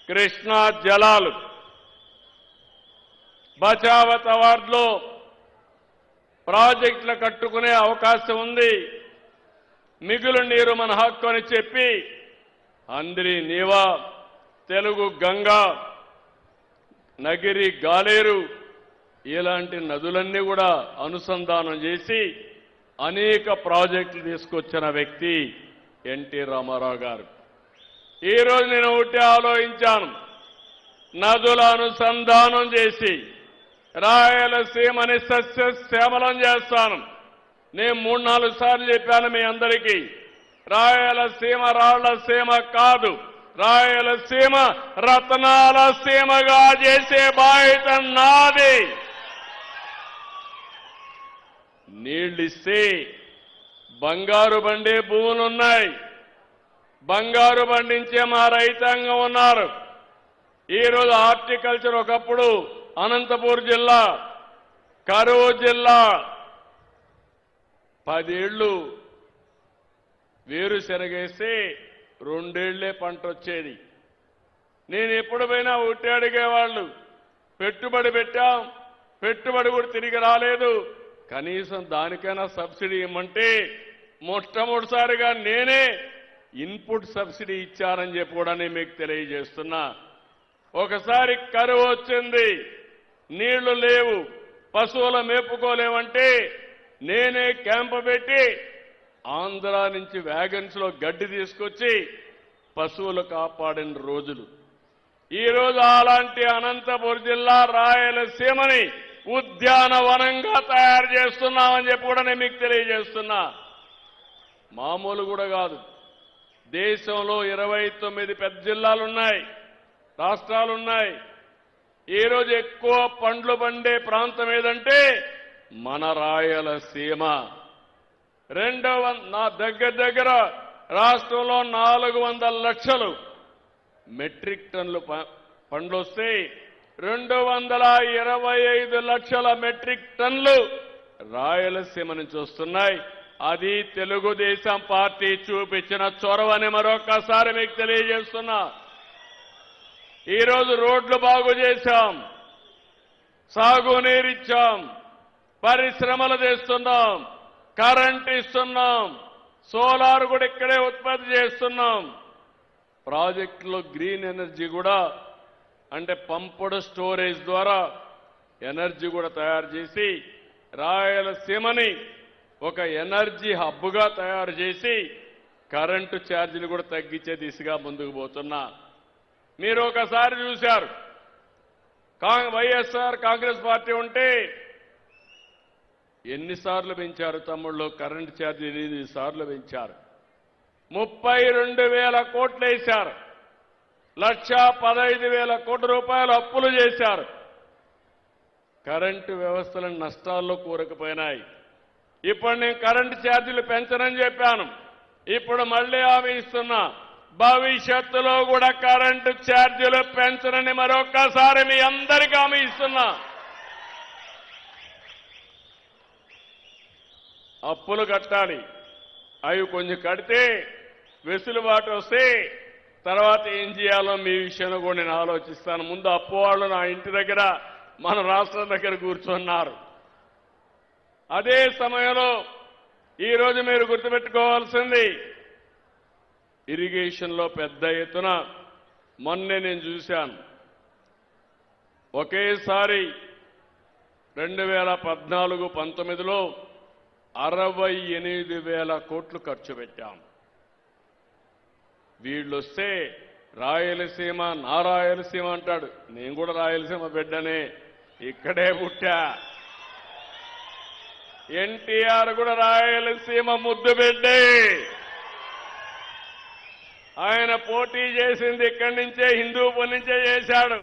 కృష్ణా జలాలు బచావత్ అవార్డులో ప్రాజెక్టులు కట్టుకునే అవకాశం ఉంది. మిగులు నీరు మన హక్కు అని చెప్పి అంద్రి నీవా, తెలుగు గంగా, నగిరి గాలేరు ఇలాంటి నదులన్నీ కూడా అనుసంధానం చేసి అనేక ప్రాజెక్టులు తీసుకొచ్చిన వ్యక్తి ఎన్టీ రామారావు గారు. ఈరోజు నేను ఒకటి ఆలోచించాను, నదుల అనుసంధానం చేసి రాయలసీమని సస్యశ్యామలం చేస్తాను. నేను 3-4 సార్లు చెప్పాను మీ అందరికీ, రాయలసీమ రాళ్లసీమ కాదు, రాయలసీమ రత్నాల సీమగా చేసే బాధ్యత నాది. నీళ్ళిస్తే బంగారు బండే భూములున్నాయి, బంగారు పండించే మా రైతాంగం ఉన్నారు. ఈరోజు హార్టికల్చర్ ఒకప్పుడు అనంతపూర్ జిల్లా, కరూరు జిల్లా 10 ఏళ్లు వేరుశెనగేస్తే 2 ఏళ్లే పంట వచ్చేది. నేను ఎప్పుడు పోయినా ఒకటి అడిగేవాళ్ళు, పెట్టుబడి పెట్టాం, పెట్టుబడి కూడా తిరిగి రాలేదు, కనీసం దానికైనా సబ్సిడీ ఇవ్వమంటే మొట్టమొదటిసారిగా నేనే ఇన్పుట్ సబ్సిడీ ఇచ్చారని చెప్పి కూడా నేను మీకు తెలియజేస్తున్నా. ఒకసారి కరువు వచ్చింది, నీళ్లు లేవు, పశువుల మేపుకోలేమంటే నేనే క్యాంపు పెట్టి ఆంధ్ర నుంచి వ్యాగన్స్ లో గడ్డి తీసుకొచ్చి పశువులు కాపాడిన రోజులు. ఈరోజు అలాంటి అనంతపురం జిల్లా రాయలసీమని ఉద్యానవనంగా తయారు చేస్తున్నామని చెప్పి కూడా నేను మీకు తెలియజేస్తున్నా. మామూలు కూడా కాదు, దేశంలో 29 పెద్ద జిల్లాలున్నాయి, రాష్ట్రాలున్నాయి. ఈరోజు ఎక్కువ పండ్లు పండే ప్రాంతం ఏదంటే మన రాయలసీమ. నా దగ్గర రాష్ట్రంలో 400 లక్షలు మెట్రిక్ టన్నులు పండ్లు వస్తే 225 లక్షల మెట్రిక్ టన్నులు రాయలసీమ నుంచి వస్తున్నాయి. అది తెలుగుదేశం పార్టీ చూపించిన చొరవని మరొకసారి మీకు తెలియజేస్తున్నా. ఈరోజు రోడ్లు బాగు చేశాం, సాగునీరిచ్చాం, పరిశ్రమలు చేస్తున్నాం, కరెంట్ ఇస్తున్నాం, సోలార్ కూడా ఇక్కడే ఉత్పత్తి చేస్తున్నాం. ప్రాజెక్టులో గ్రీన్ ఎనర్జీ కూడా అంటే పంపుడు స్టోరేజ్ ద్వారా ఎనర్జీ కూడా తయారు చేసి రాయలసీమని ఒక ఎనర్జీ హబ్గా తయారు చేసి కరెంటు ఛార్జీలు కూడా తగ్గించే దిశగా ముందుకు పోతున్నా. మీరు ఒకసారి చూశారు, వైఎస్ఆర్ కాంగ్రెస్ పార్టీ ఉంటే ఎన్నిసార్లు పెంచారు తమ్ముళ్ళు కరెంటు ఛార్జీ? 8 సార్లు పెంచారు. 32,000 కోట్లు వేశారు, 1,15,000 కోట్ల రూపాయలు అప్పులు చేశారు. కరెంటు వ్యవస్థలను నష్టాల్లో కూరకపోయినాయి. ఇప్పుడు నేను కరెంటు ఛార్జీలు పెంచనని చెప్పాను, ఇప్పుడు మళ్లీ హామీ ఇస్తున్నా, భవిష్యత్తులో కూడా కరెంటు ఛార్జీలు పెంచనని మరొక్కసారి మీ అందరికీ హామీ ఇస్తున్నా. అప్పులు కట్టాలి, అవి కొంచెం కడితే వెసులుబాటు వస్తే తర్వాత ఏం చేయాలో మీ విషయంలో కూడా నేను ఆలోచిస్తాను. ముందు అప్పు వాళ్ళు నా ఇంటి దగ్గర మన రాష్ట్రం దగ్గర కూర్చున్నారు. అదే సమయంలో ఈరోజు మీరు గుర్తుపెట్టుకోవాల్సింది, ఇరిగేషన్లో పెద్ద ఎత్తున మొన్నే నేను చూశాను, ఒకేసారి 2014-19లో 68,000 కోట్లు ఖర్చు పెట్టాం. వీళ్ళొస్తే రాయలసీమ నా రాయలసీమ అంటాడు, నేను కూడా రాయలసీమ బిడ్డనే, ఇక్కడే పుట్టా. ఎన్టీఆర్ కూడా రాయలసీమ ముద్దు బిడ్డే. ఆయన పోటీ చేసింది ఇక్కడి నుంచే, హిందూపూర్ నుంచే చేశాడు.